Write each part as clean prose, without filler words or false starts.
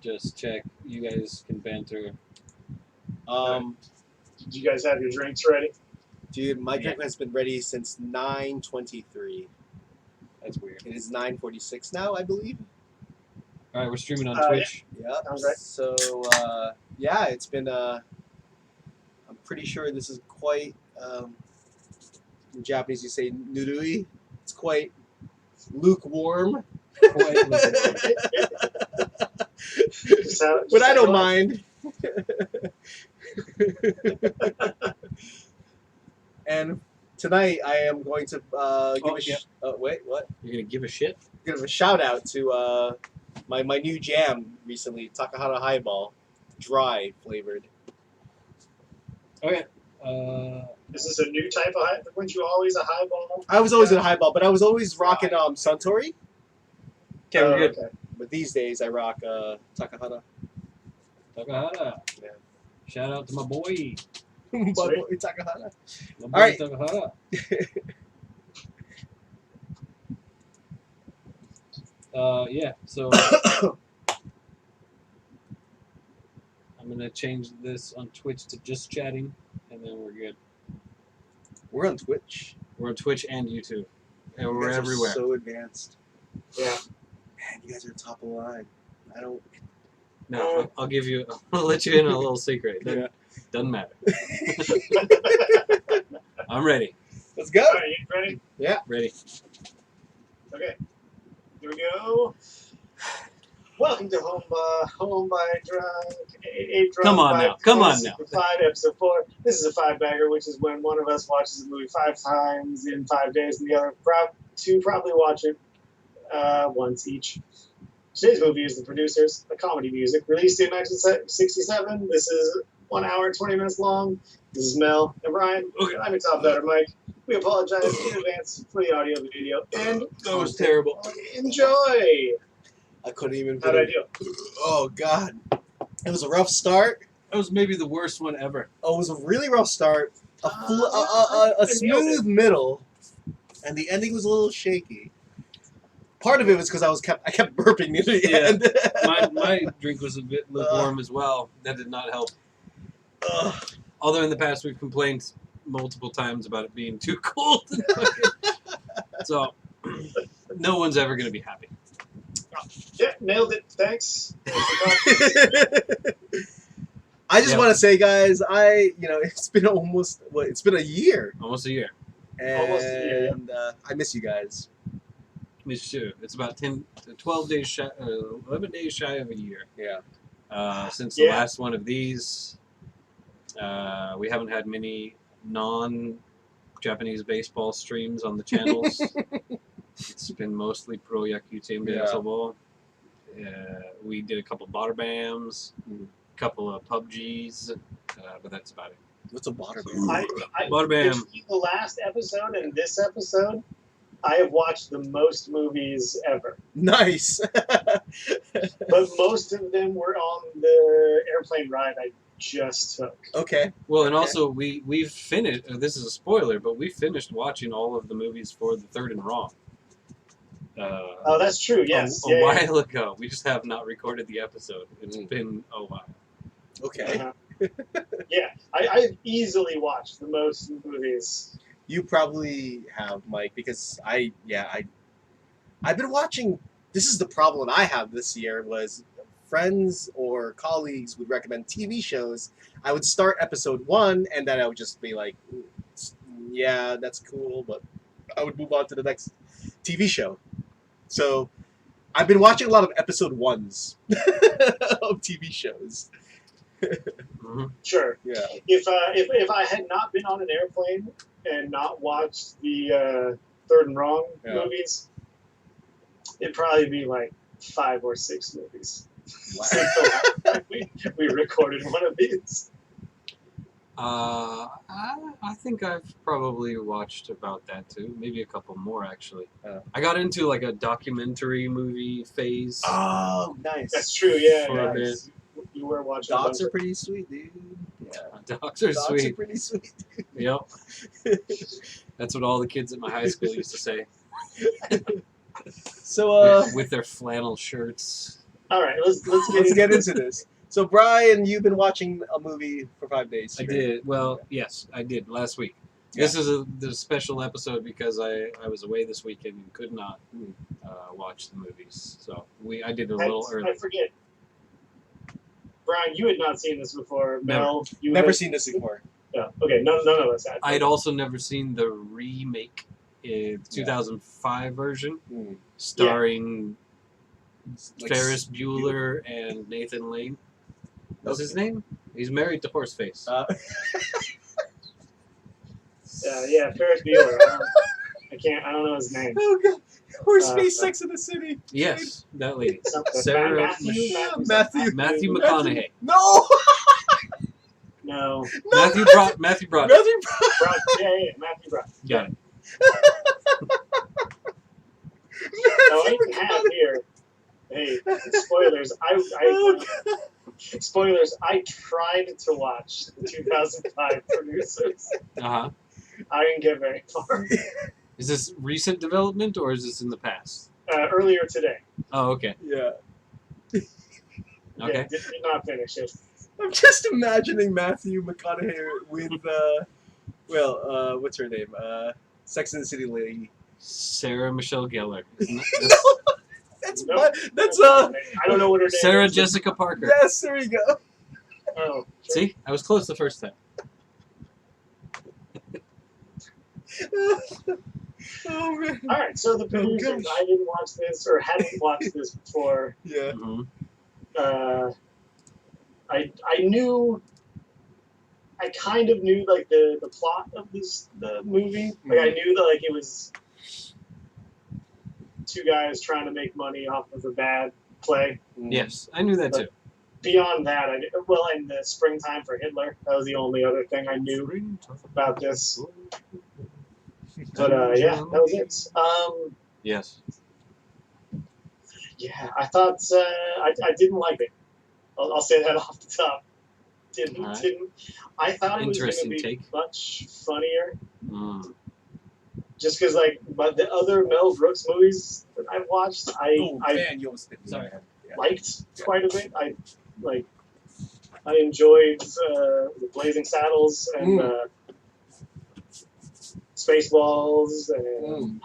just check. You guys can banter. Did you guys have your drinks ready? Dude, my drink has been ready since 9:23. That's weird. It is 9:46 now, I believe. All right, we're streaming on Twitch. Yeah. Sounds right. So, yeah, it's been, I'm pretty sure this is quite, in Japanese you say nurui. It's quite lukewarm. Quite lukewarm. But I don't mind. And tonight I am going to wait, what? You're gonna give a shit? Give a shout out to my new jam recently, Takahata Highball, dry flavored. Okay. Is this a new type of high? Weren't you always a highball? I was always in a highball, but I was always rocking Suntory. Okay, we're good. Okay. But these days I rock Takahata. Takahata. Yeah. Shout out to my boy. My boy Takahata. My boy All right. Takahata. Yeah, so I'm gonna change this on Twitch to just chatting, and then we're good. We're on Twitch. We're on Twitch and YouTube, and we're You guys are everywhere. so advanced. Yeah. Man, you guys are top of the line. I don't. No, I'll give you. I'll let you in on a little secret. Yeah. Doesn't matter. I'm ready. Let's go. All right, you ready? Yeah. Ready. Okay. Here we go. Welcome to Home by Drunk. Come on now. Come on now. 5, episode 4. This is a 5-bagger, which is when one of us watches a movie 5 times in 5 days, and the other two probably watch it once each. Today's movie is The Producers, a comedy music released in 1967. This is 1 hour and 20 minutes long. This is Mel and Brian. Okay. I'm your top better, Mike. We apologize in advance for the audio of the video, and That was terrible. enjoy. I couldn't even. How'd I do? Oh God, it was a rough start. That was maybe the worst one ever. Oh, it was a really rough start. A smooth middle, and the ending was a little shaky. Part of it was because I kept burping near the end. My drink was a bit lukewarm as well. That did not help. Although in the past we've complained multiple times about it being too cold. So no one's ever going to be happy. Yeah, nailed it. Thanks. I just want to say, guys, it's been it's been a year. Almost a year. And Almost a year, I miss you guys. Me too. It's about 12 days shy, 11 days shy of a year. Yeah. Since the last one of these, we haven't had many non-Japanese baseball streams on the channels. It's been mostly Pro Yaku Team Baseball. We did a couple Botterbams, a couple of PUBGs, but that's about it. What's a Botterbam? Botterbam. Between the last episode and this episode, I have watched the most movies ever. Nice. But most of them were on the airplane ride I just took. Okay. Well, and also we've finished. This is a spoiler, but we finished watching all of the movies for the Third and Wrong. Oh, that's true. Yes. A while ago. We just have not recorded the episode. It's been a while. Okay. Yeah, I've easily watched the most movies. You probably have, Mike, because I've been watching. This is the problem I have this year was friends or colleagues would recommend TV shows. I would start episode 1 and then I would just be like, yeah, that's cool, but I would move on to the next TV show. So I've been watching a lot of episode 1s of TV shows. Sure. Yeah. If I had not been on an airplane and not watched the Third and Wrong movies, it'd probably be like 5 or 6 movies. Wow. we recorded one of these. I think I've probably watched about that too. Maybe a couple more actually. I got into like a documentary movie phase. Oh, nice. That's true. Yeah. For a bit. You were watching. Docs are pretty sweet, dude. Yeah, docs are sweet. Docs are pretty sweet. Yep. That's what all the kids at my high school used to say. So, with their flannel shirts. All right, let's Let's get into this. So, Brian, you've been watching a movie for 5 days. I did. Well, yes, I did last week. This is the special episode because I was away this weekend and could not watch the movies. So I did it a little early. I forget. Brian, you had not seen this before. Never. Mel, you Never had, seen this before. Yeah. Okay. None of us had. I'd also never seen the remake, 2005 version, starring Ferris Bueller and Nathan Lane. What's his name? He's married to Horseface. Yeah, Ferris Bueller. I don't know his name. Oh god, Horseface, Sex in the City. Yes, that lady. Sarah Matthew McConaughey. No. No. Matthew Broderick. Matthew Brock, yeah, Matthew Brock. Got it. No, I even have here. Hey, spoilers. Spoilers. I tried to watch the 2005 producers. Uh-huh. I didn't get very far. Is this recent development or is this in the past? Earlier today. Oh, okay. Yeah. Okay. Yeah, did not finish it. I'm just imagining Matthew McConaughey with, what's her name? Sex and the City lady. Sarah Michelle Gellar. That's I don't know what her name Sarah is. Jessica Parker. Yes, there you go. Oh, sure. See? I was close the first time. Oh man. All right, so the producers. gosh. I didn't watch this or hadn't watched this before. Yeah. Mm-hmm. I kind of knew like the plot of the movie. Like I knew that like it was two guys trying to make money off of a bad play. Yes, I knew that too. Beyond that, in the Springtime for Hitler, that was the only other thing I knew about this. But yeah, that was it. Yes. Yeah, I thought I didn't like it. I'll say that off the top. Didn't. I thought it was going to be much funnier. Just because, but the other Mel Brooks movies that I've watched, I liked quite a bit. I enjoyed the Blazing Saddles and Spaceballs and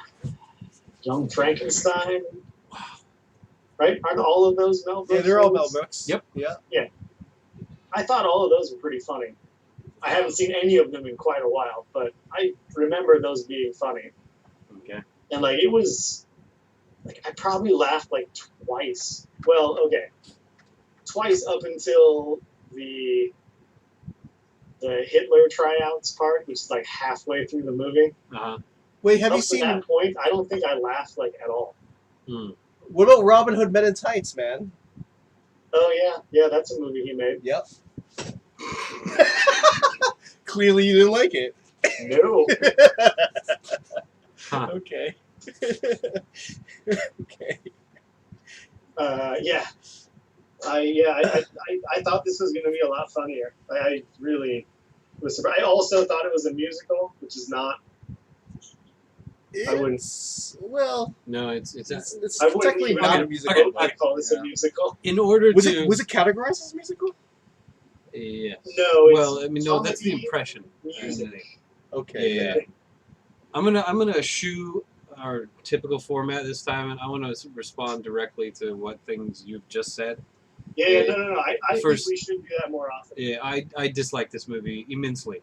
Young Frankenstein. Right? Aren't all of those Mel Brooks? Yeah, they're all movies? Mel Brooks. Yep. Yeah. I thought all of those were pretty funny. I haven't seen any of them in quite a while, but I remember those being funny. Okay. And it was I probably laughed twice. Well, okay. Twice up until the Hitler tryouts part, which is halfway through the movie. Uh-huh. Wait, have Up you seen? to that point, I don't think I laughed at all. What about Robin Hood Men in Tights, man? Oh yeah, that's a movie he made. Yep. Clearly, you didn't like it. No. Huh. Okay. Okay. Yeah. I thought this was going to be a lot funnier. I really was surprised. I also thought it was a musical, which is not. I wouldn't. Well, No, it's it's I wouldn't technically even- not a okay, musical. okay, I'd call this a musical. in order Was to. it categorized as a musical? Yes. No, it's Well, I mean, no, that's the comedy, impression. music. Okay. Yeah. I'm gonna eschew our typical format this time, and I want to respond directly to what things you've just said. Yeah, no. I First- think we should do that more often. Yeah, I dislike this movie immensely.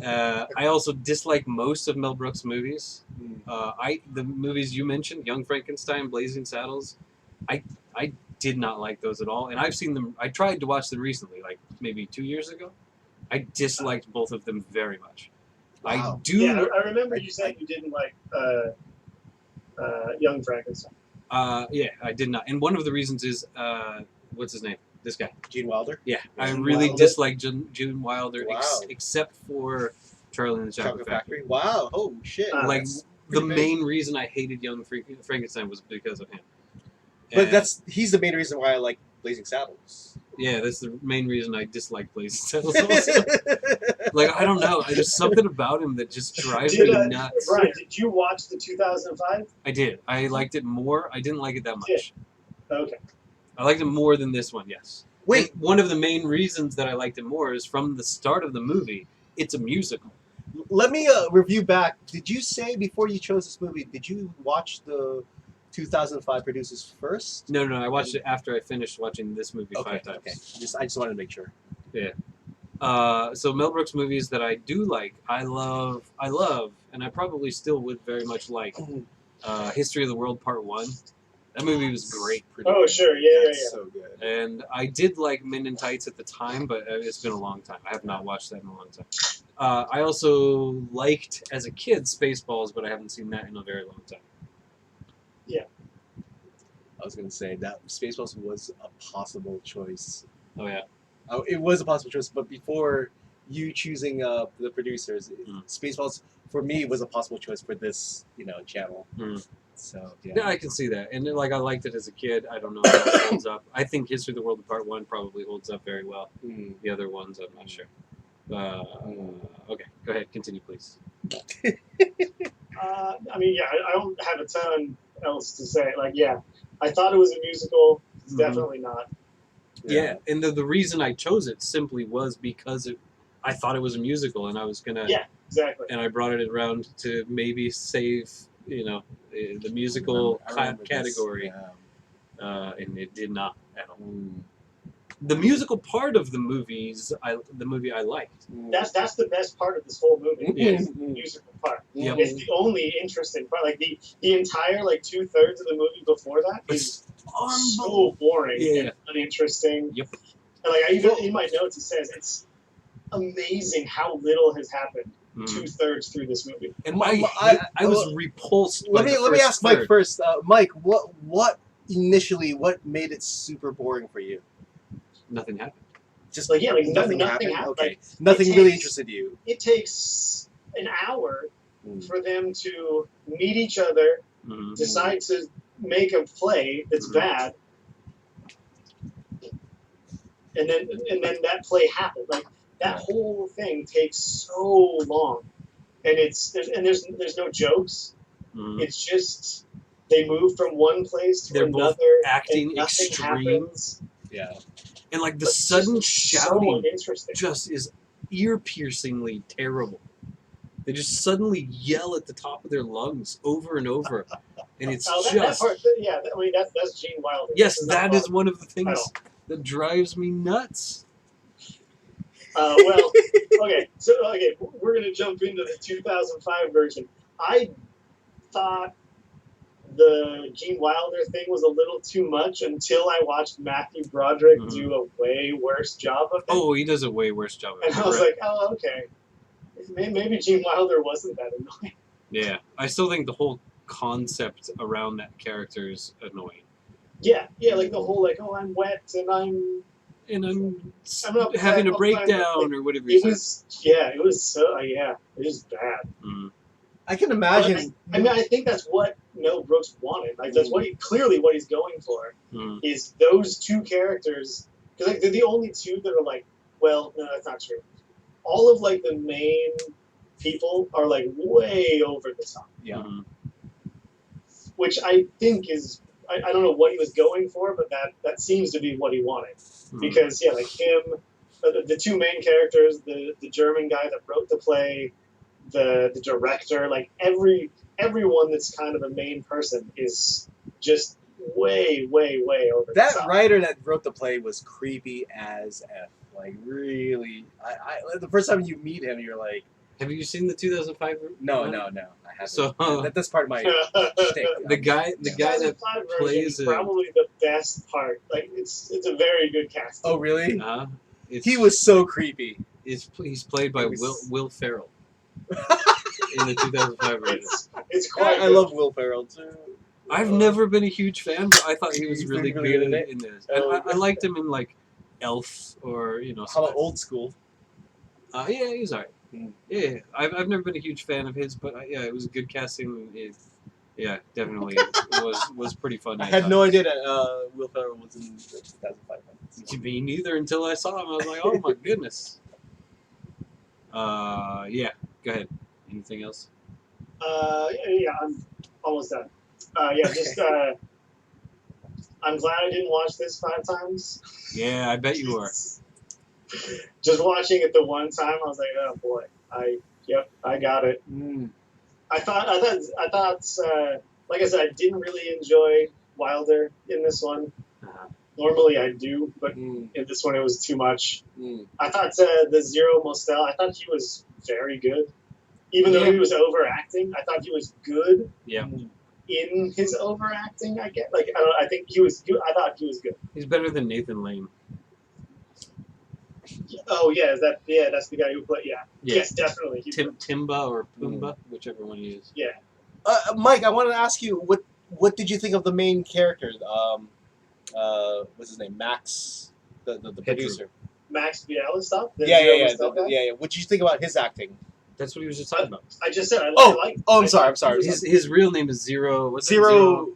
I also dislike most of Mel Brooks' movies. The movies you mentioned, Young Frankenstein, Blazing Saddles, I did not like those at all. And I've seen them. I tried to watch them recently, maybe 2 years ago. I disliked both of them very much. Wow. I do. Yeah, I remember you saying you didn't like Young Frankenstein. Yeah, I did not. And one of the reasons is what's his name? This guy. Gene Wilder. Yeah, I Gene really Wilder? dislike Gene Wilder, Wow. except for Charlie and the Chocolate Factory. Wow. Oh shit. The pretty big. main reason I hated Young Frankenstein was because of him. But And, he's the main reason why I like Blazing Saddles. yeah, that's the main reason I dislike Blazing Saddles also. I don't know. There's something about him that just drives me nuts. Brian, did you watch the 2005? I did. I liked it more. I didn't like it that much. Okay. I liked it more than this one. Yes. Wait, And one of the main reasons that I liked it more is from the start of the movie. It's a musical. let me review back. Did you say before you chose this movie? Did you watch the 2005 producers first? No, I watched it after I finished watching this movie 5 times. Okay. I just wanted to make sure. So Mel Brooks movies that I do like, I love, and I probably still would very much like History of the World Part 1. That movie was great. Oh, sure. Yeah. That's so good. And I did like Men in Tights at the time, but it's been a long time. I have not watched that in a long time. I also liked, as a kid, Spaceballs, but I haven't seen that in a very long time. I was gonna say that Spaceballs was a possible choice. Oh, yeah. Oh, it was a possible choice, but before you choosing the producers, Spaceballs for me was a possible choice for this, channel. So Yeah, I can see that. And then, I liked it as a kid. I don't know how it holds up. I think History of the World Part 1 probably holds up very well. The other ones, I'm not sure. Okay, go ahead. Continue, please. I don't have a ton else to say. I thought it was a musical. It's definitely not. Yeah, and the reason I chose it simply was because I thought it was a musical, and I was gonna. Yeah, exactly. And I brought it around to maybe save, the musical category, and it did not at all. The musical part of the movie I liked. That's the best part of this whole movie. Yeah. Is the musical part. Yep. It's the only interesting part. The entire 2/3 of the movie before that is so boring and uninteresting. Yep. And in my notes it says it's amazing how little has happened 2/3 through this movie. And I was repulsed. Let me ask Mike first. Mike, what initially made it super boring for you? Nothing happened. Just nothing happened. Okay, nothing really interested you. It takes an hour for them to meet each other, decide to make a play that's bad, and then that play happened. That whole thing takes so long, and there's no jokes. It's just they move from one place to another, both acting and nothing extreme. happens. Yeah. And the sudden shouting so just is ear-piercingly terrible. They just suddenly yell at the top of their lungs over and over, and it's that part. Yeah, that's Gene Wilder. Yes, that is one of the things that drives me nuts. Okay, we're gonna jump into the 2005 version. I thought the Gene Wilder thing was a little too much until I watched Matthew Broderick do a way worse job of it. Oh, he does a way worse job of it. And I was like, oh, okay. Maybe Gene Wilder wasn't that annoying. Yeah, I still think the whole concept around that character is annoying. Yeah, the whole I'm wet and I'm having a breakdown or whatever. It was bad. I can imagine. I think that's what Mel Brooks wanted. That's what he's going for. Is those two characters, because they're the only two that are well, no, that's not true. All of the main people are way over the top. Yeah. Which I think is I don't know what he was going for, but that seems to be what he wanted. Because him, the two main characters, the German guy that wrote the play, the director, everyone that's kind of a main person is just way over the top. That writer that wrote the play was creepy as F. Really, I the first time you meet him, you're like, have you seen the 2005? No, I haven't. So that's part of my shtick. The guy that plays is probably the best part. It's a very good cast. Oh, really? He was so creepy. He's played by Will Ferrell in the 2005 version. It's quite. I love Will Ferrell too. I've never been a huge fan, but I thought he was really good in this. I liked him in Elf or How about Old School? Yeah, he's alright. Yeah, I've never been a huge fan of his, but it was a good casting. Definitely was pretty fun. I had no idea that Will Ferrell was in the 2005. Me neither until I saw him. I was like, oh my goodness. Yeah, go ahead. Anything else? Yeah, I'm almost done. Just I'm glad I didn't watch this 5 times. Yeah, I bet you are. Just watching it the one time, I was like, oh boy, I got it. I thought, like I said, I didn't really enjoy Wilder in this one. Uh-huh. Normally I do, but in this one it was too much. I thought the Zero Mostel, I thought he was very good. Even though he was overacting, I thought he was good. Yeah. In his overacting, I get I think he was. I thought he was good. He's better than Nathan Lane. Oh yeah, that's the guy who played. Yeah. Yes, definitely. Timba or Pumbaa, whichever one he is. Yeah. Mike, I wanted to ask you what did you think of the main character? What's his name? Max, the producer. Max Bialystock. Yeah. What did you think about his acting? That's what he was just talking about. I just said I like. I'm sorry. His real name is Zero. What's Zero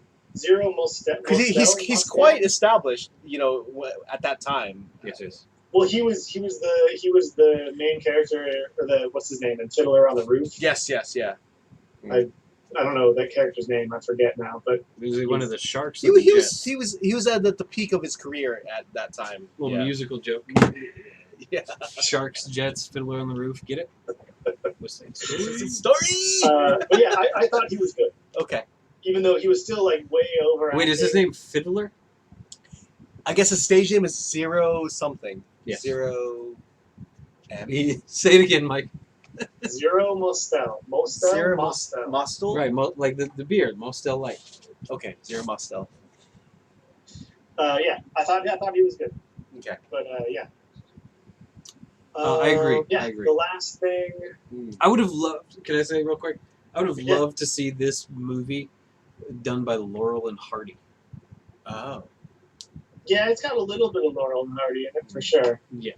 Mostel. Because he's quite established, at that time. Yes. Well, he was the main character, or the what's his name, in Fiddler on the Roof. Yes, yeah. I don't know that character's name. I forget now, but he was one of the sharks. He was at the peak of his career at that time. Little musical joke. Yeah. Sharks, Jets, Fiddler on the Roof. Get it? Story. But yeah, I thought he was good. Okay. Even though he was still way over. Wait, is his name Fiddler? I guess his stage name is Zero something. Yes. Zero. Say it again, Mike. Zero Mostel. Zero Mostel. Mostel? Right, like the beard, Mostel Light. Okay, Zero Mostel. Yeah, I thought he was good. Okay. But yeah. I agree. Yeah, I agree. The last thing. I would have loved. Can I say real quick? I would have loved to see this movie done by Laurel and Hardy. Oh. Yeah, it's got a little bit of Laurel and Hardy in it for sure. Yeah.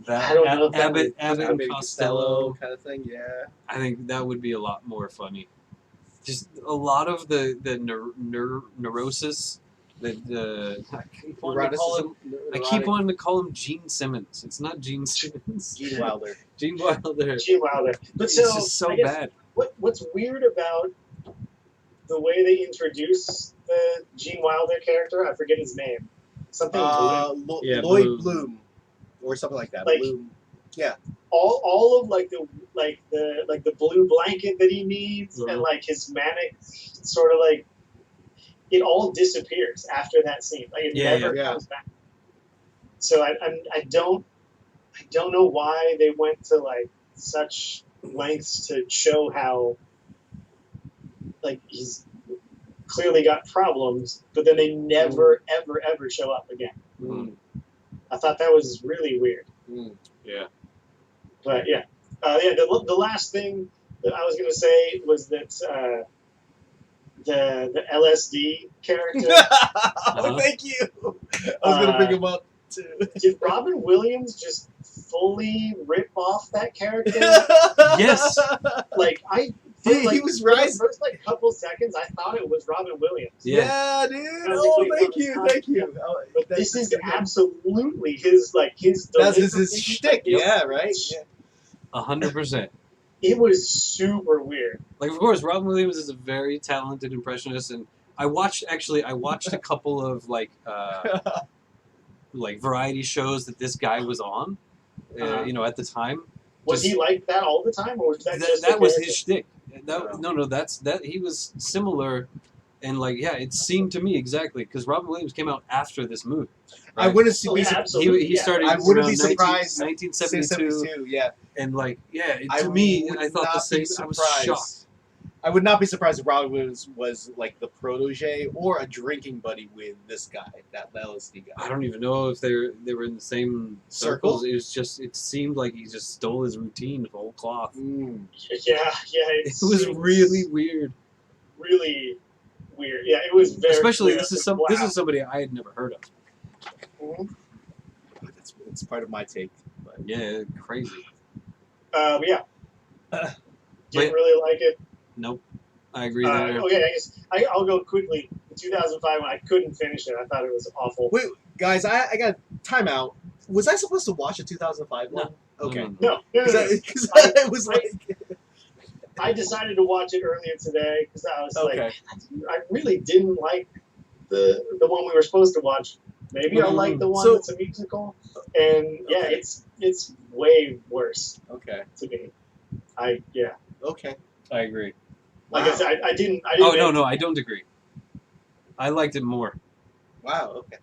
I don't know if Abbott and Costello kind of thing. Yeah. I think that would be a lot more funny. Just a lot of the neurosis. I keep wanting to call him Gene Simmons. It's not Gene Simmons. Gene Wilder. Gene Wilder. But it's just so bad. What's weird about the way they introduce the Gene Wilder character? I forget his name. Something Bloom. Lloyd Bloom, or something like that. Bloom. Yeah. All of the blue blanket that he needs and his manic sort of it all disappears after that scene. It never comes back. So I don't know why they went to such lengths to show how he's clearly got problems, but then they never ever show up again. I thought that was really weird. Yeah. But yeah, the last thing that I was gonna say was that the LSD character. Thank you. I was gonna bring him up too. Did Robin Williams just fully rip off that character? Yes. He was for right. the first couple seconds, I thought it was Robin Williams. Yeah, dude. Oh, thank you. But this is absolutely his That's his shtick. Yeah, right. 100%. It was super weird. Of course, Robin Williams is a very talented impressionist, and I watched a couple of variety shows that this guy was on, at the time. Was he like that all the time, or was that was his shtick? He was similar, and it seemed to me exactly because Robin Williams came out after this movie. Right? I wouldn't he started. I wouldn't be surprised. 1972. Yeah. And to me, I thought the same. I was shocked. I would not be surprised if Robin Williams was the protege or a drinking buddy with this guy, that LSD guy. I don't even know if they were in the same circles. It was just. It seemed like he just stole his routine whole cloth. Yeah. It was really weird. Really weird. Yeah, it was very. Especially weird. this is somebody I had never heard of. It's part of my take. But yeah, crazy. Yeah. Didn't really like it. Nope. I agree there. Okay, I guess I'll go quickly. In 2005, when I couldn't finish it, I thought it was awful. Wait, guys, I got timeout. Was I supposed to watch a 2005 one? No. Okay. No. Because it was I decided to watch it earlier today because I was okay. I really didn't like the one we were supposed to watch. Maybe I'll like the one So- that's a musical. And yeah, Okay. it's way worse Okay. to me. Okay. I agree. Like Wow. I said, I didn't. Oh no, I don't agree. I liked it more. Wow. Okay.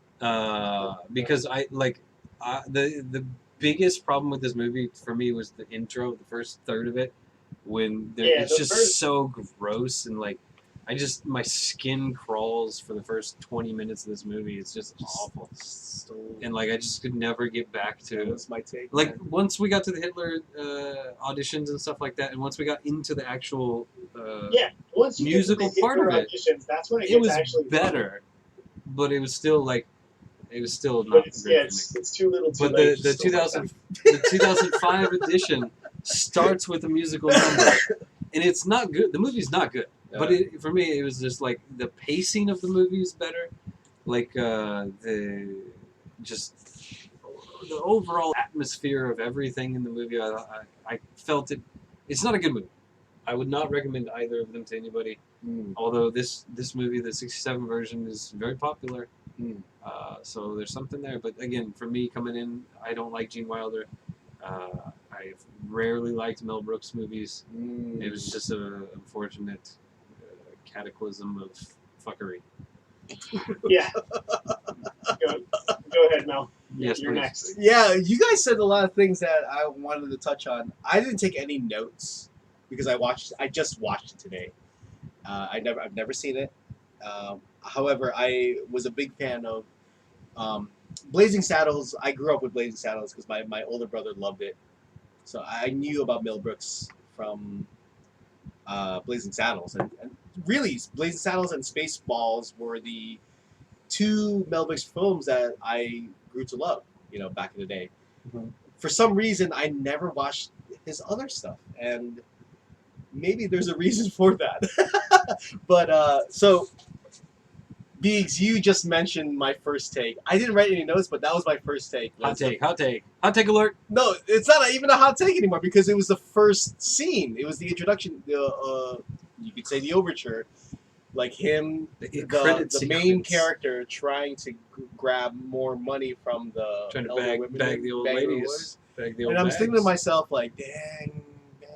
Because the biggest problem with this movie for me was the intro, the first third of it, when it's the just first- so gross and like my skin crawls for the first 20 minutes of this movie. It's just awful, So and like I just could never get back that to was my take. like man. once we got to the Hitler auditions and stuff like that, and once we got into the actual once you musical get to the part of Hitler it, auditions, that's when it it gets was actually better, but it was still not But it's, great yeah, for me. it's too little, too But late. the 2005 edition starts with a musical number, and it's not good. The movie's not good, but for me, it was just like the pacing of the movie is better, like the overall atmosphere of everything in the movie. I felt it. It's not a good movie. I would not recommend either of them to anybody. Although this movie, the '67 version, is very popular. So there's something there. But again, for me coming in, I don't like Gene Wilder. I've rarely liked Mel Brooks movies. It was just an unfortunate cataclysm of fuckery. Yeah. Go ahead, Mel. Yes, You're please. next. Yeah, you guys said a lot of things that I wanted to touch on. I didn't take any notes because I just watched it today. I've never seen it. However, I was a big fan of Blazing Saddles. I grew up with Blazing Saddles because my older brother loved it. So I knew about Mel Brooks from Blazing Saddles. And really, Blazing Saddles and Spaceballs were the two Mel Brooks films that I grew to love, back in the day. Mhm. For some reason, I never watched his other stuff. And maybe there's a reason for that. But, so... Biggs, you just mentioned my first take. I didn't write any notes, but that was my first take. Hot take alert. No, it's not even a hot take anymore because it was the first scene. It was the introduction. You could say the overture, like him, the main character trying to grab more money from the Trying to elder women, bag the old bag ladies. Bag the old And I was thinking to bags. myself, like, dang, man,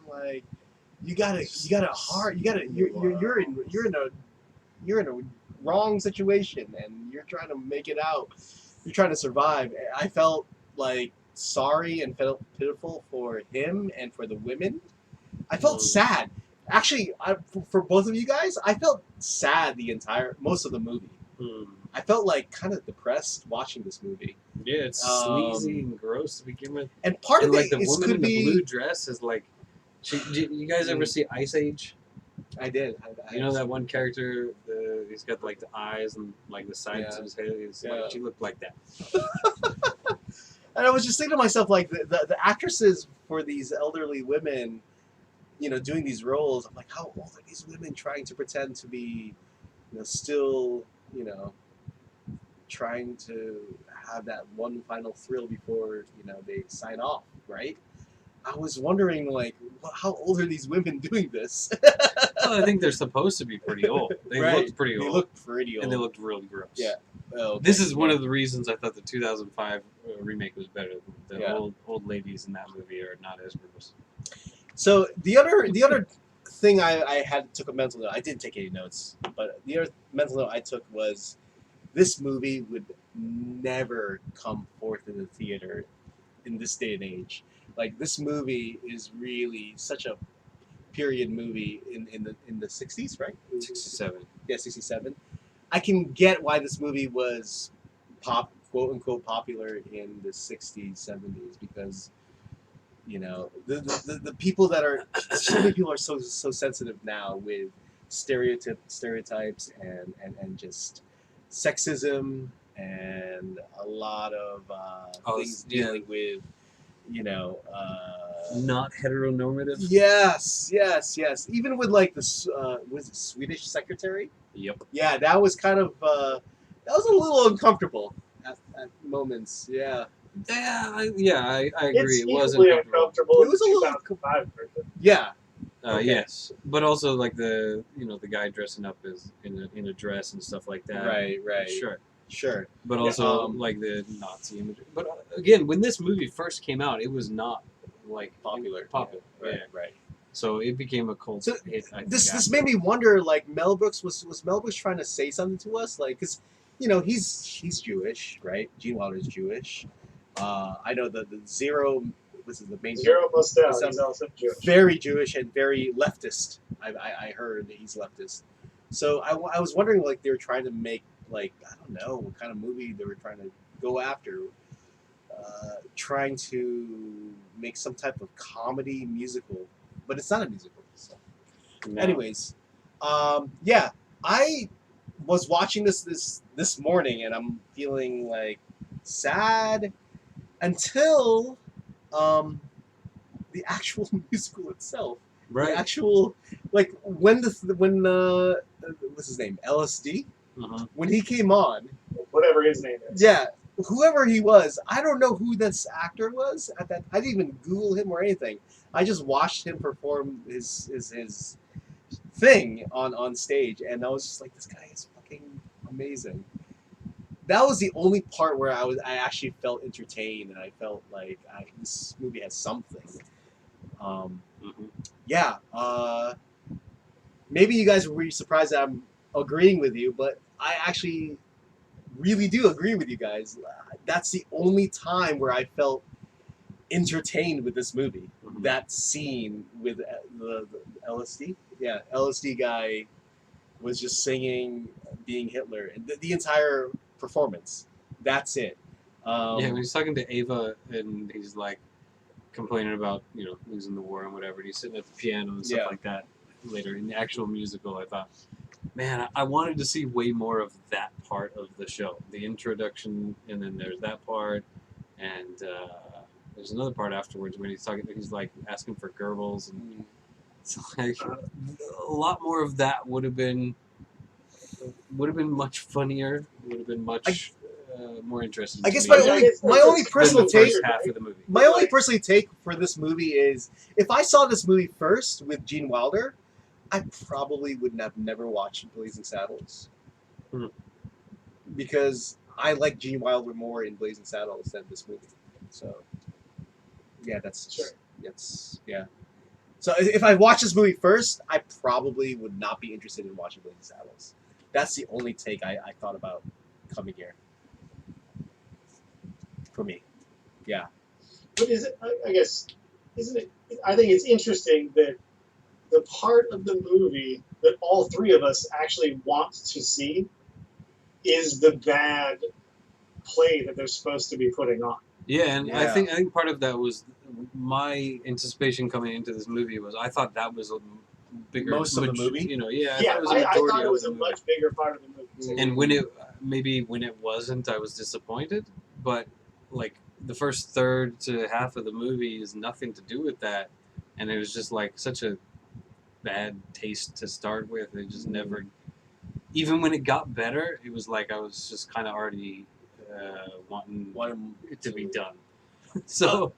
like, you're in a wrong situation and you're trying to make it out. You're trying to survive. I felt like sorry and felt pitiful for him and for the women. I felt sad. Actually, for both of you guys, I felt sad most of the movie. I felt like kind of depressed watching this movie. Yeah, it's sleazy and gross to begin with. And part And of like it the woman could in be the blue dress is like, you guys ever see Ice Age? I did. You know that one character, he's got like the eyes and like the sides Yeah. of his head. It's Yeah. like she looked like that. And I was just thinking to myself, like, the actresses for these elderly women, doing these roles, I'm like, how old are these women trying to pretend to be, still, trying to have that one final thrill before, they sign off, right? I was wondering, like, how old are these women doing this? Well, I think they're supposed to be pretty old. They Right. looked pretty old. They looked pretty old. And they looked really gross. Yeah. Oh, okay. This is one of the reasons I thought the 2005 remake was better. The Yeah. old ladies in that movie are not as gross. So the other thing I took a mental note. I didn't take any notes, but the other mental note I took was this movie would never come forth in the theater in this day and age. Like, this movie is really such a period movie in the 60s, right? 67. Yeah, 67. I can get why this movie was quote unquote popular in the 60s, 70s, because the people that are so many people are so sensitive now with stereotypes and just sexism and a lot of things dealing with Not heteronormative. yes. Even with like was it Swedish secretary? Yep. Yeah, that was kind of that was a little uncomfortable at moments. Yeah. Yeah, I agree. It's It was equally uncomfortable. uncomfortable. It was a little- 2005 version. Yeah. Yes, but also like the the guy dressing up as in a dress and stuff like that. Right. Sure. But Yeah, also like the Nazi imagery. But again, when this movie first came out, it was not like popular. Popular. Right, Yeah. right. So it became a cult So hit. I think, This after. made me wonder, like, Mel Brooks was Mel Brooks trying to say something to us, like, because he's Jewish, right? Gene Wilder's Jewish. I know the Zero was the main Zero Mostel, Mostel. he's also Jewish. Very Jewish and very leftist. I heard that he's leftist. So I was wondering, like, they were trying to make, like, I don't know what kind of movie they were trying to go after. Trying to make some type of comedy musical, but it's not a musical. So. No. Anyways, yeah, I was watching this morning, and I'm feeling like sad until the actual musical itself. Right. The actual, like, when what's his name, LSD, when he came on, Whatever his name is. yeah, whoever he was, I don't know who this actor was at that. I didn't even Google him or anything. I just watched him perform his thing on stage, and I was just like, this guy is fucking amazing. That was the only part where I actually felt entertained, and I felt like this movie has something. Yeah. Maybe you guys were really surprised that I'm agreeing with you, but I actually really do agree with you guys. That's the only time where I felt entertained with this movie. That scene with the LSD, LSD guy was just singing, being Hitler, and the entire performance. That's it. When he's talking to Ava and he's like complaining about losing the war and whatever, and he's sitting at the piano and stuff like that. Later in the actual musical, I thought, man, I wanted to see way more of that part of the show. The introduction, and then there's that part, and there's another part afterwards when he's like asking for Goebbels, and it's like a lot more of that would have been much funnier. Would have been much more interesting. I guess to my me only than personal the take. first half of the movie. My only personal take for this movie is, if I saw this movie first with Gene Wilder, I probably would have never watched Blazing Saddles. Because I like Gene Wilder more in Blazing Saddles than this movie. So, yeah, yeah. So if I watched this movie first, I probably would not be interested in watching Blazing Saddles. That's the only take I thought about coming here. For me. Yeah. But is it, I guess, isn't it, I think it's interesting that the part of the movie that all three of us actually want to see is the bad play that they're supposed to be putting on. Yeah, and I think part of that was my anticipation coming into this movie was I thought that was a bigger most of the movie. I thought it was a much bigger part of the movie. And when it wasn't, I was disappointed. But like the first third to half of the movie is nothing to do with that, and it was just like such a bad taste to start with. It just never. Even when it got better, it was like I was just kind of already wanting it to be done. So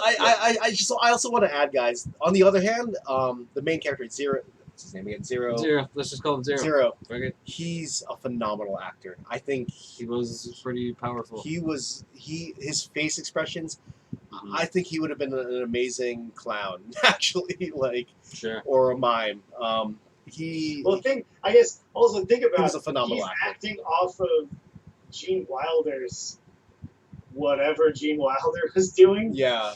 I also want to add, guys. On the other hand, the main character, Zero. What's his name again? Zero. Let's just call him Zero. Zero. Okay. He's a phenomenal actor. I think he was pretty powerful. His face expressions. I think he would have been an amazing clown, actually, or a mime. He was a phenomenal actor. Acting off of Gene Wilder's whatever Gene Wilder was doing. Yeah.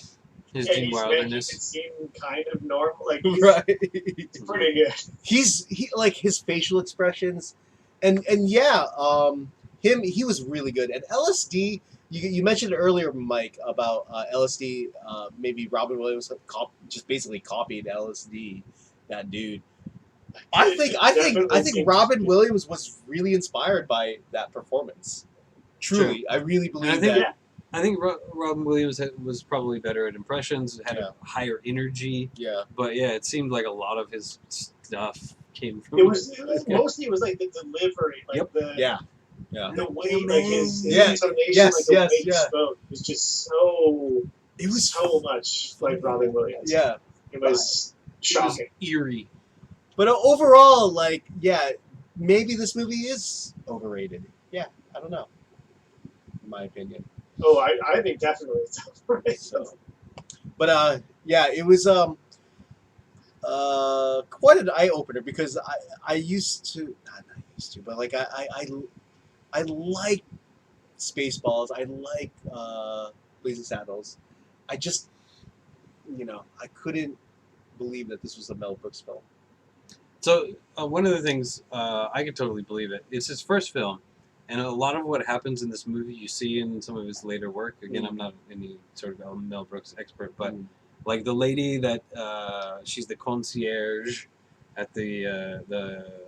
His Gene Wilderness. It seemed kind of normal. Right. It's pretty good. He his facial expressions, and he was really good. And LSD, you mentioned earlier, Mike, about LSD. Maybe Robin Williams just basically copied LSD, that dude. I think Robin Williams was really inspired by that performance. Truly, True. I really believe that. I think Robin Williams was probably better at impressions, had a higher energy. Yeah. But yeah, it seemed like a lot of his stuff came from. It was mostly like the delivery, the way, like his intonation, the way he spoke was just so. It was so much like Robin Williams. Yeah. It was. shocking. Eerie. But overall, like, yeah, maybe this movie is overrated. Yeah, I don't know. In my opinion. Oh, I think definitely it's overrated. So, but yeah, it was quite an eye opener because I used to not used to, but like I like Spaceballs. I like Blazing Saddles. I just I couldn't believe that this was a Mel Brooks film. So one of the things I could totally believe it. It's his first film, and a lot of what happens in this movie you see in some of his later work. Again, I'm not any sort of Mel Brooks expert, but like the lady that she's the concierge at the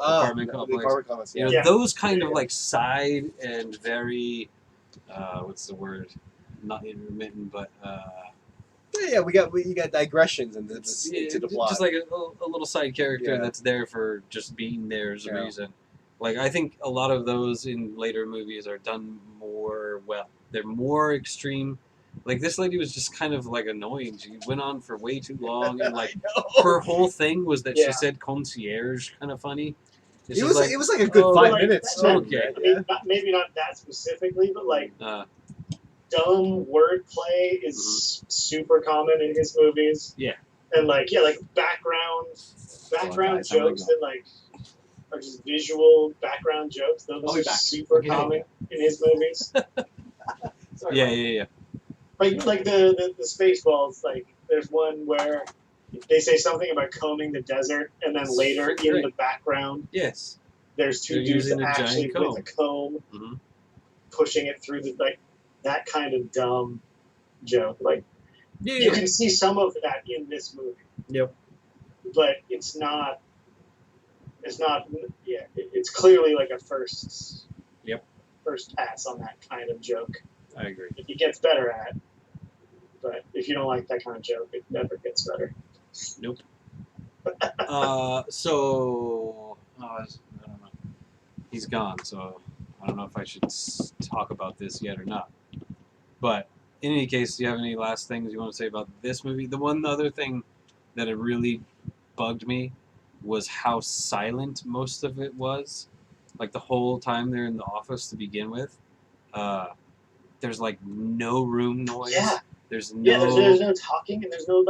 apartment complex. The apartment complex. You know, those kind of like side and very what's the word? Not intermittent, but yeah, you got digressions into the plot. Just like a little side character that's there for just being there as a reason. Like I think a lot of those in later movies are done more well. They're more extreme. Like this lady was just kind of like annoying. She went on for way too long, and like her whole thing was that she said concierge, kind of funny. It was like a good 5 minutes. Okay. I mean, maybe not that specifically, but like dumb wordplay is super common in his movies. Yeah. And like background jokes that like are just visual background jokes. Those are super common in his movies. Sorry, yeah. Like the Spaceballs, like there's one where they say something about combing the desert, and then later in the background, there's two dudes actually with a comb pushing it through the that kind of dumb joke. Like you can see some of that in this movie. Yep. But it's not. Yeah, it's clearly like a first pass on that kind of joke. I agree. It gets better at, but if you don't like that kind of joke, it never gets better. Nope. So I don't know. He's gone, so I don't know if I should talk about this yet or not. But in any case, do you have any last things you want to say about this movie? The one other thing that it really bugged me was how silent most of it was. Like the whole time they're in the office to begin with, there's like no room noise. Yeah. There's no talking, and there's no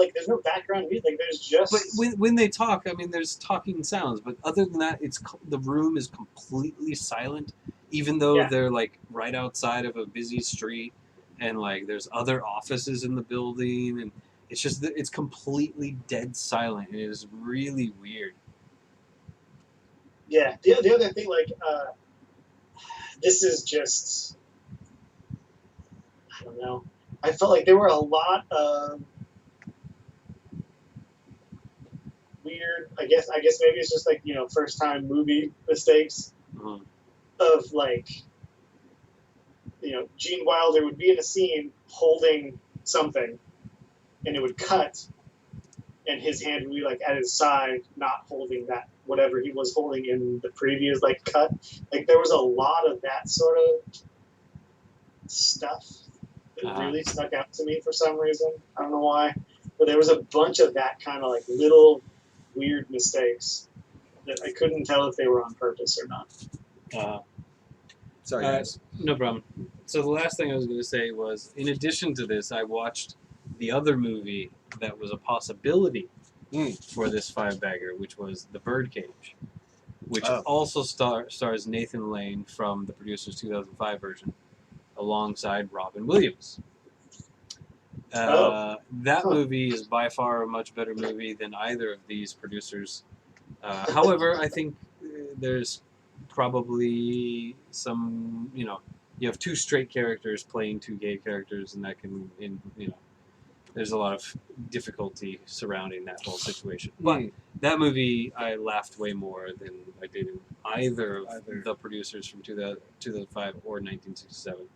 background music. Like there's just. But when they talk, I mean, there's talking sounds. But other than that, the room is completely silent. Even though they're like right outside of a busy street, and like there's other offices in the building, and it's just it's completely dead silent, and it is really weird. Yeah, the other thing, like, this is just, I don't know. I felt like there were a lot of weird. I guess maybe it's just like first time movie mistakes of like Gene Wilder would be in a scene holding something, and it would cut, and his hand would be like at his side, not holding that whatever he was holding in the previous cut. Like there was a lot of that sort of stuff that really stuck out to me for some reason. I don't know why, but there was a bunch of that kind of like little weird mistakes that I couldn't tell if they were on purpose or not. Sorry, guys. No problem. So the last thing I was going to say was, in addition to this, I watched the other movie that was a possibility for this five-bagger, which was The Birdcage, which also stars Nathan Lane from the producer's 2005 version, alongside Robin Williams. That movie is by far a much better movie than either of these producers. However, I think there's probably some, you have two straight characters playing two gay characters, and that can, there's a lot of difficulty surrounding that whole situation. But that movie, I laughed way more than I did in either of the producers from 2005 or 1967.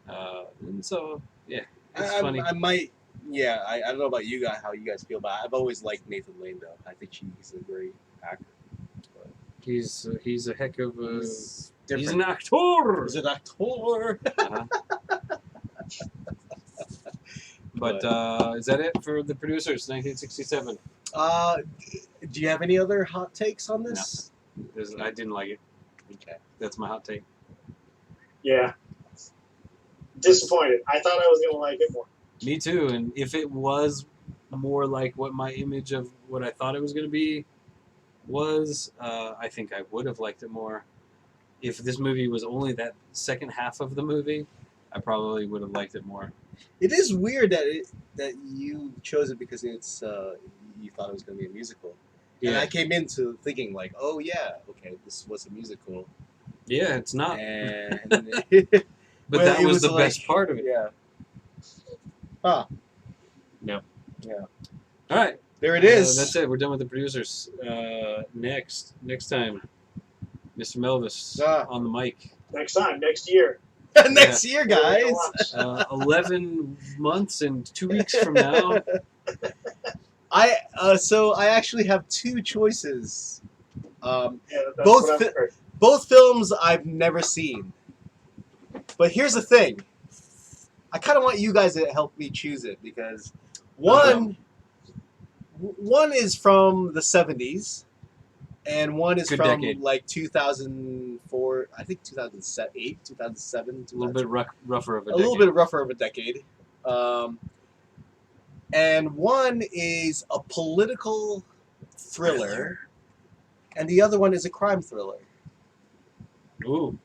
And so, yeah, it's funny. I might, I don't know about you guys, how you guys feel about it. I've always liked Nathan Lane, though. I think he's a great actor. But he's a heck of a... He's an actor! He's an actor! But is that it for the producers, 1967? Do you have any other hot takes on this? I didn't like it. Okay. That's my hot take. Yeah. Disappointed. I thought I was gonna like it more. Me too. And if it was more like what my image of what I thought it was going to be was, I think I would have liked it more. If this movie was only that second half of the movie, I probably would have liked it more. It is weird that you chose it because it's you thought it was going to be a musical. Yeah, And I came into thinking like, oh yeah, okay, this was a musical. yeah, it's not. And But well, that it was the like- best part of it. Yeah. Huh. No. Yeah. All right. There it is. That's it. We're done with the producers. Next time, Mr. Melvis Ah. on the mic. Next time, next year. Next year, guys. 11 months and 2 weeks from now. So I actually have two choices. Yeah, that's Both what fi- I've heard. Both films I've never seen. But here's the thing. I kind of want you guys to help me choose it because one is from the 70s and one is Good from decade. like 2004, I think 2008, 2007. A little bit rougher of a a little bit rougher of a decade. And one is a political thriller and the other one is a crime thriller. Ooh.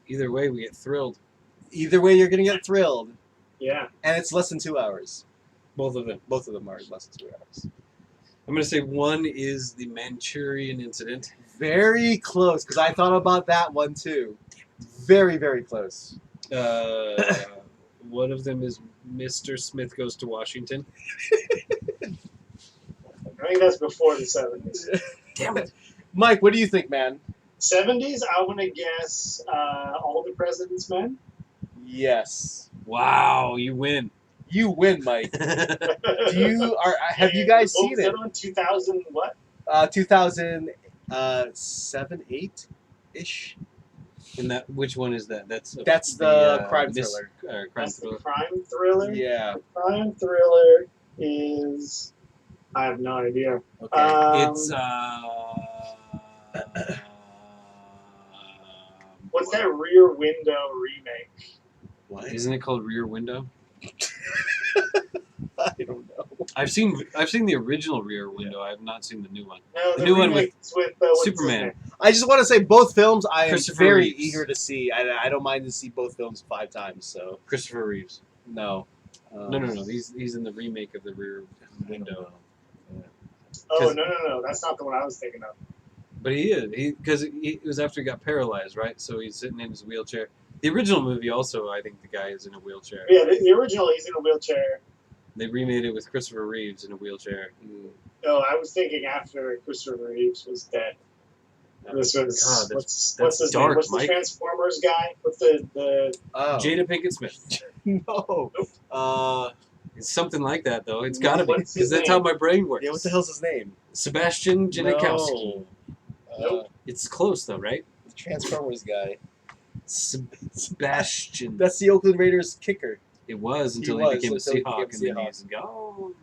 Either way, we get thrilled. Either way, you're going to get thrilled. Yeah. And it's less than 2 hours. Both of them. Both of them are less than 2 hours. I'm going to say one is the Manchurian Incident. Very close, because I thought about that one too. Very, very close. One of them is Mr. Smith Goes to Washington. I think that's before the 70s. Damn it. Mike, what do you think, man? 70s, I want to guess All the President's Men. Yes. Wow, you win. You win, Mike. Have you And guys what seen was it? that on 2000 what? 2007, 8 ish. And that, which one is that? That's the crime thriller. Crime That's the thriller. crime thriller. Yeah. The crime thriller is. I have no idea. Okay. It's What's that Rear Window remake? What? Isn't it called Rear Window? I don't know. I've seen the original Rear Window. I have not seen the new one. No, The new one with remake's with what's his Superman. name? I just want to say both films I am Christopher very Reeves. eager to see. I don't mind to see both films 5 times, so Christopher Reeves. no. No. He's in the remake of the Rear Window. Oh 'Cause- no! That's not the one I was thinking of. But he is. Because it was after he got paralyzed, right? So he's sitting in his wheelchair. The original movie also, I think the guy is in a wheelchair. Yeah, the original he's in a wheelchair. They remade it with Christopher Reeves in a wheelchair. No, I was thinking after Christopher Reeves was dead. This was God, what's that's his dark, name? What's the Mike. Transformers guy? What's the Oh. Jada Pinkett Smith. No. It's something like that, though. It's got to be. What's his Because that's name? how my brain works. Yeah, what the hell's his name? Sebastian Janikowski. No. It's close, though, right? The Transformers guy. Sebastian. That's the Oakland Raiders kicker. It was until He he was, became a until he Seahawk, became and a then he's gone.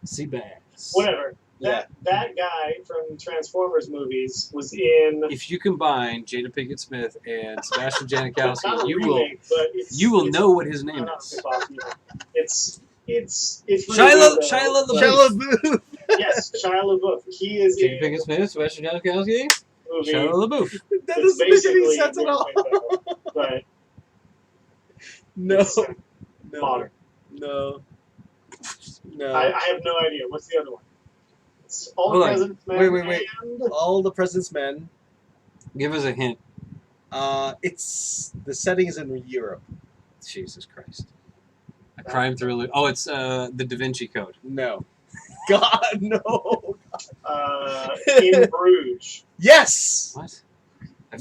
Seabass. whatever. Yeah. That guy from Transformers movies was in. If you combine Jada Pinkett Smith and Sebastian Not Janikowski, a you remake, but it's, will it's know what his name not is. a rip-off either. It's really Shia good, LaBeouf. though, Shia but- LaBeouf. Yes, Shia LaBeouf. He is Jada in Pinkett Smith, Sebastian Janikowski, a movie. Shia LaBeouf. That that's doesn't make any basically sense at all. Window, but No. it's No. modern. No. No. I have no idea. What's the other one? It's All Hold the on. President's Men Wait. and All the President's Men. Give us a hint. It's the setting is in Europe. Jesus Christ. A crime thriller. Oh, it's the Da Vinci Code. No. God, no. in Bruges. Yes. What?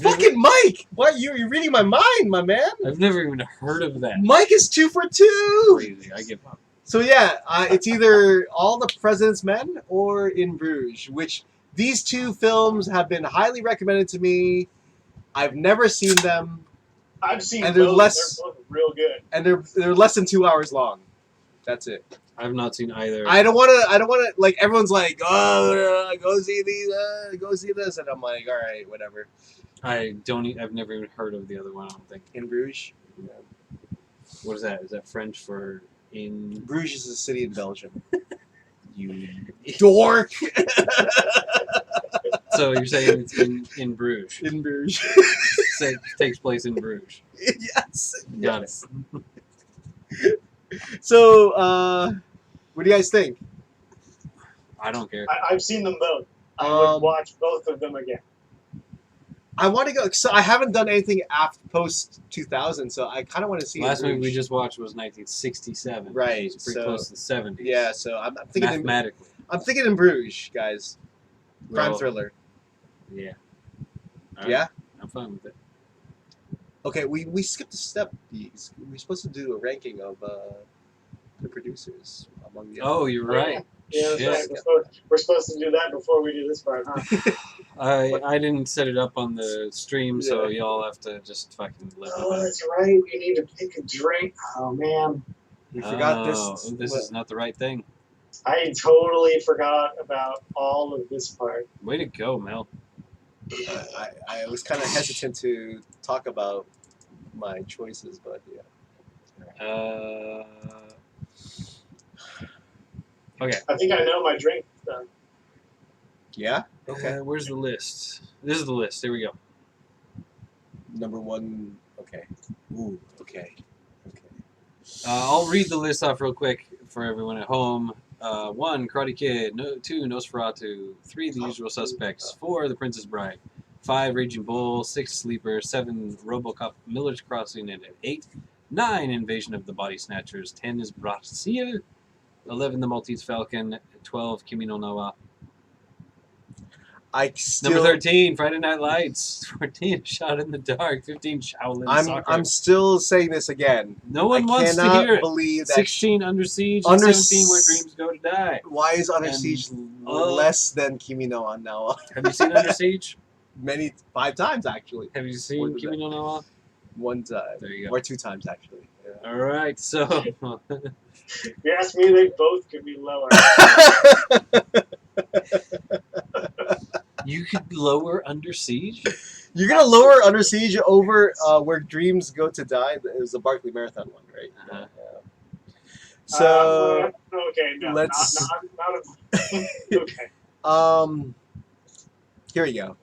Fucking Mike. What? You're reading my mind, my man. I've never even heard of that. Mike is 2 for 2. Crazy. I give up. So yeah, it's either All the President's Men or In Bruges, which these two films have been highly recommended to me. I've never seen them, I've seen And they're both. less- They're both real good. and they're less than 2 hours long. That's it. I've not seen either. I don't want to. Like everyone's like, oh, go see these, go see this, and I'm like, all right, whatever. I've never even heard of the other one. I don't think. In Bruges. Yeah. What is that? Is that French for in? Bruges is a city in Belgium. You Dork. So you're saying it's in Bruges? In Bruges. So it takes place in Bruges. Yes. Got yes. it. So, what do you guys think? I don't care. I've seen them both. I would watch both of them again. I want to go. So I haven't done anything after post 2000, so I kind of want to see. Last movie we just watched was 1967. Right, It's pretty so- close to the 70s. Yeah, so I'm thinking. Mathematically. I'm thinking in Bruges, guys. Crime Well, thriller. Yeah. All right. Yeah. I'm fine with it. Okay, we skipped a step. We're supposed to do a ranking of the producers among the. Oh, you're right. Yeah, that's Shit. right. We're supposed to do that before we do this part, huh? I didn't set it up on the stream, so Yeah. y'all have to just fucking live Oh, with it. that's right. We need to pick a drink. Oh, man. We forgot Oh, this. This is not the right thing. I totally forgot about all of this part. Way to go, Mel. I was kind of hesitant to talk about my choices, but yeah. Okay. I think I know my drink. Yeah. Okay. Where's the list? This is the list. Here we go. Number one. Okay. Ooh. Okay. Okay. I'll read the list off real quick for everyone at home. 1, Karate Kid. 2, Nosferatu. 3, The Usual Suspects. 4, The Princess Bride. 5, Raging Bull. 6, Sleeper. 7, RoboCop, Miller's Crossing, and 8, 9, Invasion of the Body Snatchers. 10 is Brazil. 11, The Maltese Falcon. 12, Kimi no Na wa. I still. Number 13, Friday Night Lights. 14, Shot in the Dark. 15, Shaolin Soccer. I'm still saying this again. No one I wants to cannot hear it. believe that. 16, Under Siege. And Under 17, Where Dreams Go to Die. Why is Under And, Siege less than Kimi no Na? Have you seen Under Siege? 5 times actually. Have you More seen than Kimi no Na wa? 1 time. There you go. Or 2 times actually. Yeah. All right, so If you ask me, they both could be lower. you could lower Under Siege. You're gonna lower Under Siege over Where Dreams Go to Die. It was the Barkley Marathon one, right? Uh-huh. Yeah. So okay, no, let's- not okay. here we go.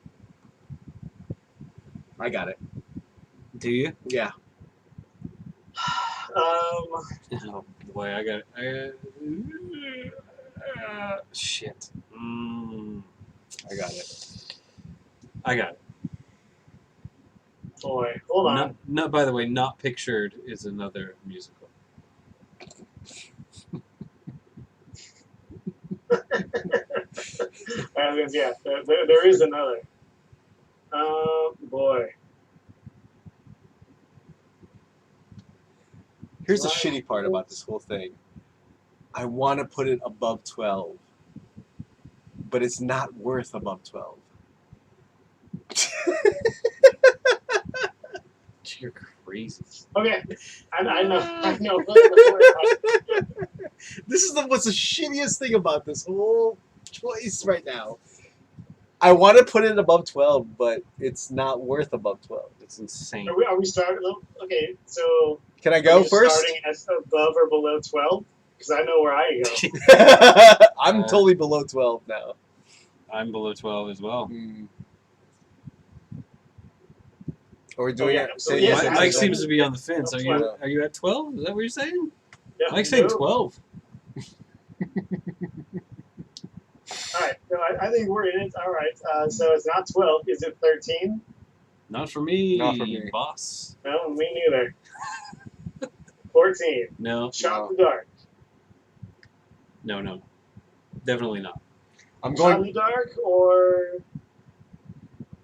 I got it. Do you? Yeah. Oh boy, I got it. Shit. I got it. I got it. Boy, hold on. No, by the way, Not Pictured is another musical. Yeah, there is another. Boy. Here's the Right. shitty part about this whole thing. I want to put it above 12, but it's not worth above 12. You're crazy. Okay, I know. This is what's the shittiest thing about this whole choice right now. I want to put it above 12, but it's not worth above 12. It's insane. Are we starting? Okay, so Can I are go we first? starting at above or below 12? Because I know where I go. I'm totally below 12 now. I'm below 12 as well. Are we doing yeah, it? so Say yes, yes, Mike yes, seems to be on the fence. That's Are you at 12? Is that what you're saying? Yeah, Mike's saying no. 12. All right, so I think we're in it. All right, so it's not 12. Is it 13? Not for me. Not for me. Boss. No, me neither. 14. No. Shot in the dark. No. Definitely not. I'm Shot in going. the dark, or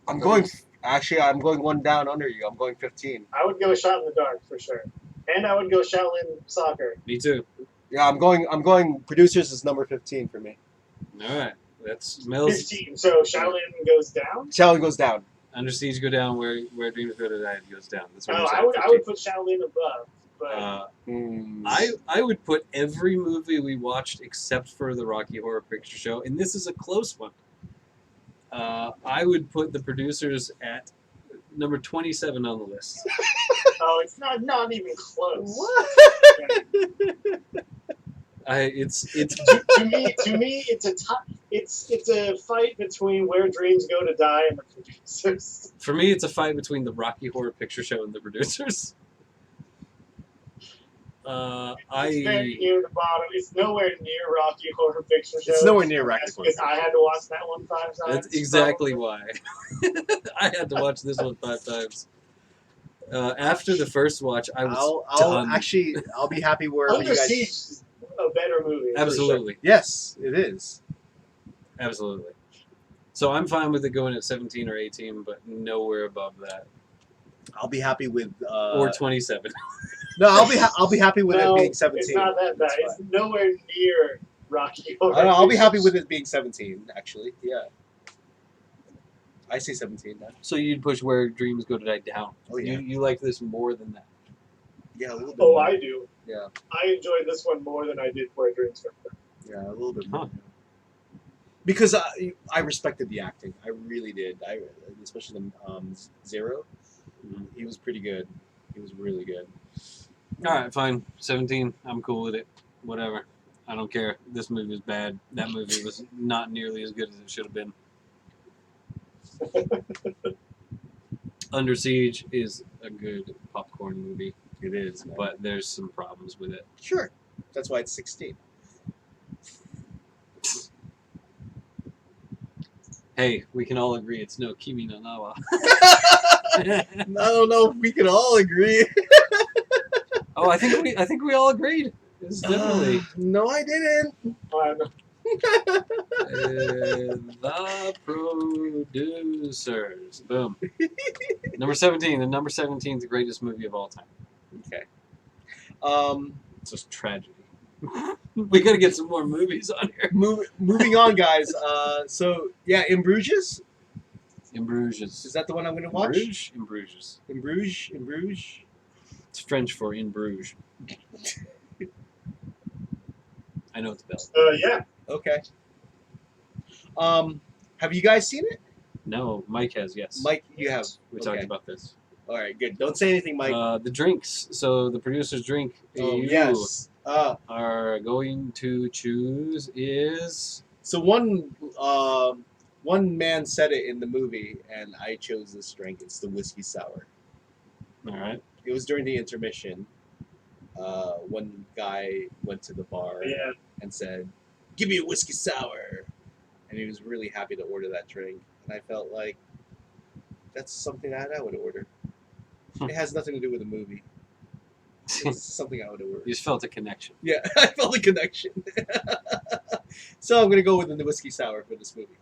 I'm going. Actually, I'm going one down under you. I'm going 15. I would go shot in the dark for sure, and I would go Shaolin Soccer. Me too. Yeah, I'm going. Producers is number 15 for me. All right. That's Mel's 15. So Shaolin goes down. Shaolin goes down. Under Siege go down, where Dreams Go to Die goes down. That's what Oh, I'm saying. I would 15. put Shaolin above. but I would put every movie we watched except for the Rocky Horror Picture Show, and this is a close one. I would put The Producers at number 27 on the list. oh, it's not even close. What? It's to me, it's a fight between Where Dreams Go to Die and The Producers. for me, it's a fight between the Rocky Horror Picture Show and The Producers. It's very near the bottom. It's nowhere near Rocky Horror Picture Show. It's nowhere near Rocky Horror. Because I had to watch that one 5 times. That's exactly why. I had to watch this one 5 times. After the first watch, I was done. I'll be happy wherever Under you guys. Siege is a better movie. for Absolutely. Yes, it is. Absolutely. So I'm fine with it going at 17 or 18, but nowhere above that. I'll be happy with. Or 27. No, I'll be happy with No, it being 17. It's not that bad. That's It's nowhere near Rocky Horror. I'll be Picture happy with it being 17. Actually, yeah. I say 17 now. So you'd push Where Dreams Go to Die down. Oh, yeah. You like this more than that. Yeah, a little bit. Oh, more. I do. Yeah. I enjoyed this one more than I did Where Dreams Go to Die. Yeah, a little bit more. Huh. Because I respected the acting. I really did. Especially the Zero. He was pretty good. He was really good. All right, fine. 17. I'm cool with it. Whatever. I don't care. This movie was bad. That movie was not nearly as good as it should have been. Under Siege is a good popcorn movie. It is, man. But there's some problems with it. Sure. That's why it's 16. Hey, we can all agree it's no Kimi no Nawa. I don't know if we can all agree. Oh, I think we all agreed. It's definitely No, I didn't. The Producers. Boom. Number 17. And number 17 is the greatest movie of all time. Okay. It's just tragedy. We gotta get some more movies on here. Moving on, guys. So yeah, In Bruges. In Bruges. Is that the one I'm going to watch? Bruges? In Bruges. In Bruges. In Bruges. It's French for In Bruges. I know it's spelled. Yeah. Okay. Have you guys seen it? No, Mike has, yes. Mike, you have. We Okay. talked about this. All right, good. Don't say anything, Mike. The drinks. So the producer's drink you Yes. are going to choose is... So one man said it in the movie, and I chose this drink. It's the whiskey sour. All right. It was during the intermission. One guy went to the bar Yeah. and said, "Give me a whiskey sour," and he was really happy to order that drink. And I felt like that's something that I would order. It has nothing to do with the movie. It's something I would order. You just felt a connection. Yeah, I felt a connection. So I'm gonna go with the whiskey sour for this movie.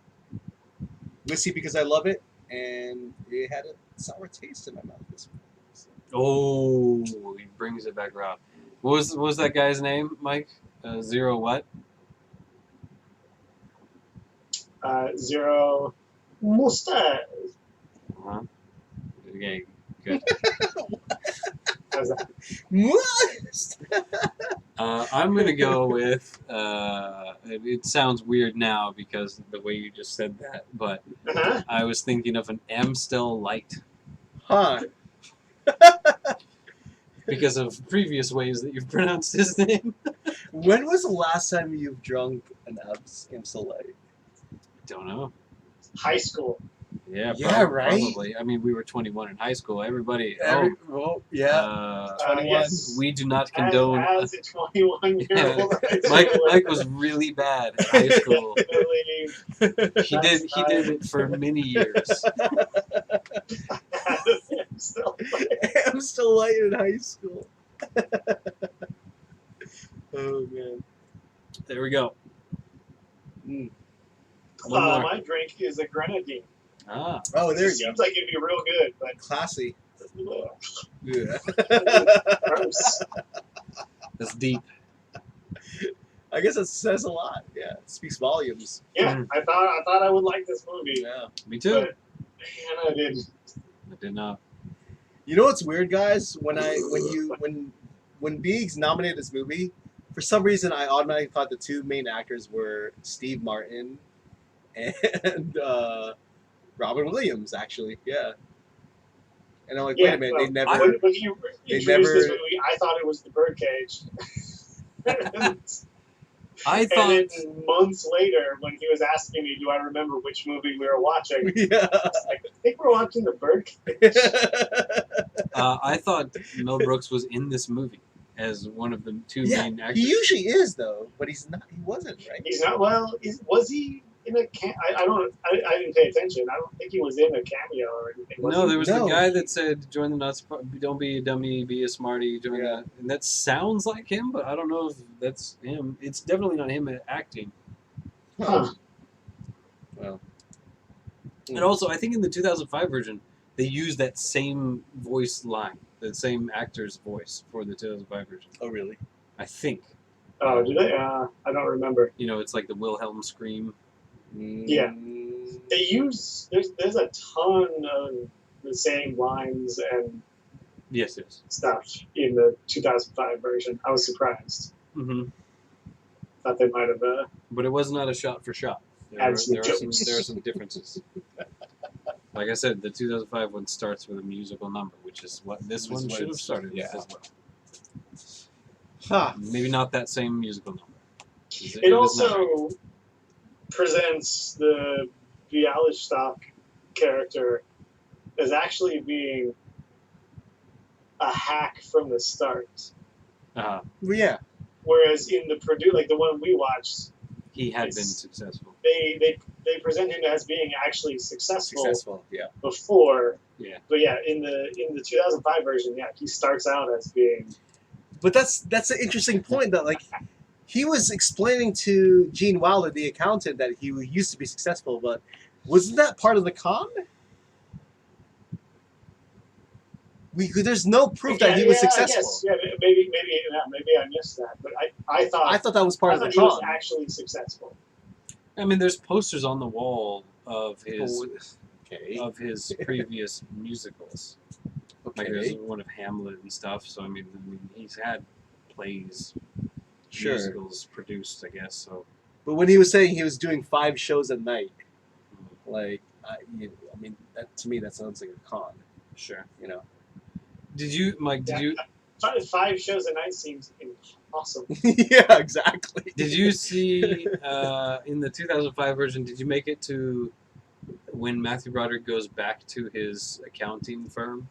Whiskey because I love it, and it had a sour taste in my mouth this movie. So. Oh, he brings it back around. What was that guy's name, Mike? Zero what? Zero Mustache. Uh-huh. Okay, good. How's that? I'm going to go with, it sounds weird now because the way you just said that, but Uh-huh. I was thinking of an Amstel Light Huh. because of previous ways that you've pronounced his name. When was the last time you've drunk an Amstel Light? Don't know. High school. Yeah, Yeah, right? Probably. I mean, we were 21 in high school. Everybody, Well, yeah. 21. Yes. we do not condone... As a 21-year-old. Mike was really bad in high school. Definitely He did it for many years. still. Amstel Light in high school. Oh, man. There we go. Mm. One more. My drink is a grenadine. Ah, Oh, there It you go. seems like it'd be real good, but Classy. ugh, Yeah. gross. that's deep. I guess it says a lot. Yeah, it speaks volumes. Yeah, I thought I would like this movie, Yeah. Me too. but man, I didn't. I did not. You know what's weird, guys? When when being nominated this movie, for some reason I automatically thought the two main actors were Steve Martin and Robin Williams. Actually, yeah. And I'm like, wait a minute, they never. When you introduced this movie, I thought it was The Birdcage. I thought. And then months later, when he was asking me, do I remember which movie we were watching? Yeah. I was like, I think we're watching The Birdcage. I thought Mel Brooks was in this movie as one of the two main actors. He usually is though, but he's not. He wasn't, right? He's not. Well, was he in a? I didn't pay attention. I don't think he was in a cameo or anything. No, there was the guy that said, "Join the nuts. Don't be a dummy. Be a smarty." Join that, and that sounds like him, but I don't know if that's him. It's definitely not him acting. Huh. Well, and also, I think in the 2005 version, they used that same voice line, the same actor's voice for the 2005 version. Oh, really? I think. Oh, do they? I don't remember. You know, it's like the Wilhelm scream. Yeah. They use there's a ton of the same lines and yes stuff in the 2005 version. I was surprised. Mm-hmm. Thought they might have. But it was not a shot for shot. There are some differences. Like I said, the 2005 one starts with a musical number, which is what this one should have started with as well. Huh. Maybe not that same musical number. It also presents the Bialystok character as actually being a hack from the start. Uh-huh. Well, yeah. Whereas in the like the one we watched, he had been successful. They present him as being actually successful yeah. Before. Yeah. But yeah, in the 2005 version, yeah, he starts out as being. But that's an interesting point though. Like, he was explaining to Gene Wilder, the accountant, that he used to be successful, but wasn't that part of the con? There's no proof that he was successful. I guess. Maybe I missed that, but I thought that was part of the con. He was actually successful. I mean, there's posters on the wall of his of his previous musicals. Okay. Like there's one of Hamlet and stuff. So I mean he's had plays, musicals produced, I guess. So. But when he was saying he was doing 5 shows a night, like I mean, that, to me that sounds like a con. Sure. You know. Did you, Mike? Did you? 5 shows a night seems impossible. Yeah, exactly. Did you see in the 2005 version? Did you make it to when Matthew Broderick goes back to his accounting firm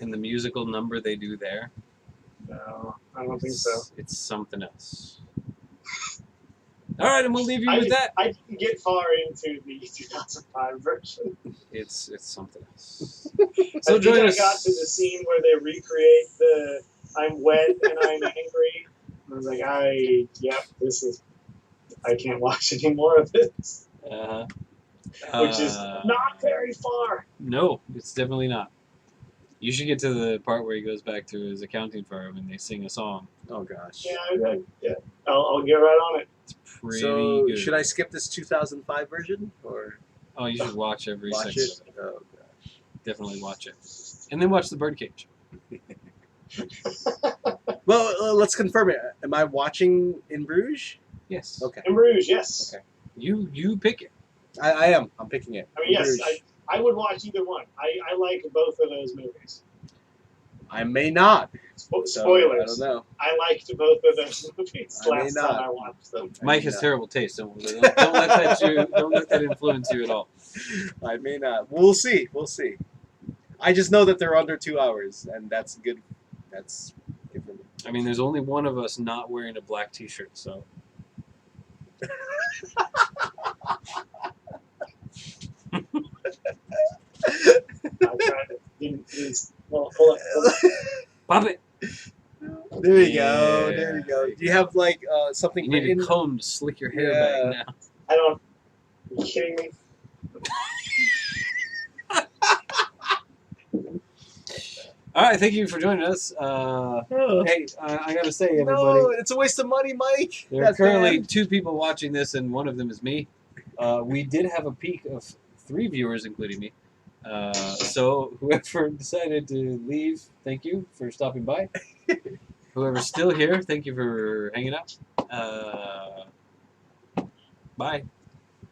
and the musical number they do there? No, I don't think so. It's something else. All right, and we'll leave you with that. I didn't get far into the 2005 version. It's something else. So I think I got to the scene where they recreate the "I'm wet and I'm angry." I was like, I can't watch any more of this. Which is not very far. No, it's definitely not. You should get to the part where he goes back to his accounting firm and they sing a song. Oh gosh. Yeah. I'll get right on it. It's pretty good. Should I skip this 2005 version or? Oh, you should watch every second of it. Oh gosh. Definitely watch it, and then watch The Birdcage. Well, let's confirm it. Am I watching In Bruges? Yes. Okay. In Bruges, yes. Okay. You pick it. I am. I'm picking it. I mean, yes. I would watch either one. I like both of those movies. I may not. Spoilers. I don't know. I liked both of those movies last time I watched them. Mike has terrible taste. Don't let that influence you at all. I may not. We'll see. I just know that they're under 2 hours, and that's good. That's good for me. I mean, there's only one of us not wearing a black T-shirt, so. Well, hold on. Pop it. There you go. There you go. Do you have like something? You need a comb to slick your hair back now. I don't. Are you kidding me? All right, thank you for joining us. Hey, I gotta say, everybody, No, it's a waste of money, Mike. there are currently 2 people watching this, and one of them is me. We did have a peak of 3 viewers, including me. So whoever decided to leave, thank you for stopping by. Whoever's still here, thank you for hanging out. Bye.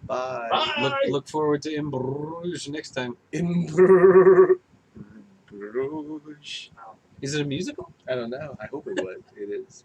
Bye. Bye. Look forward to In Bruges next time. In Bruges. Is it a musical? I don't know. I hope it was. It is.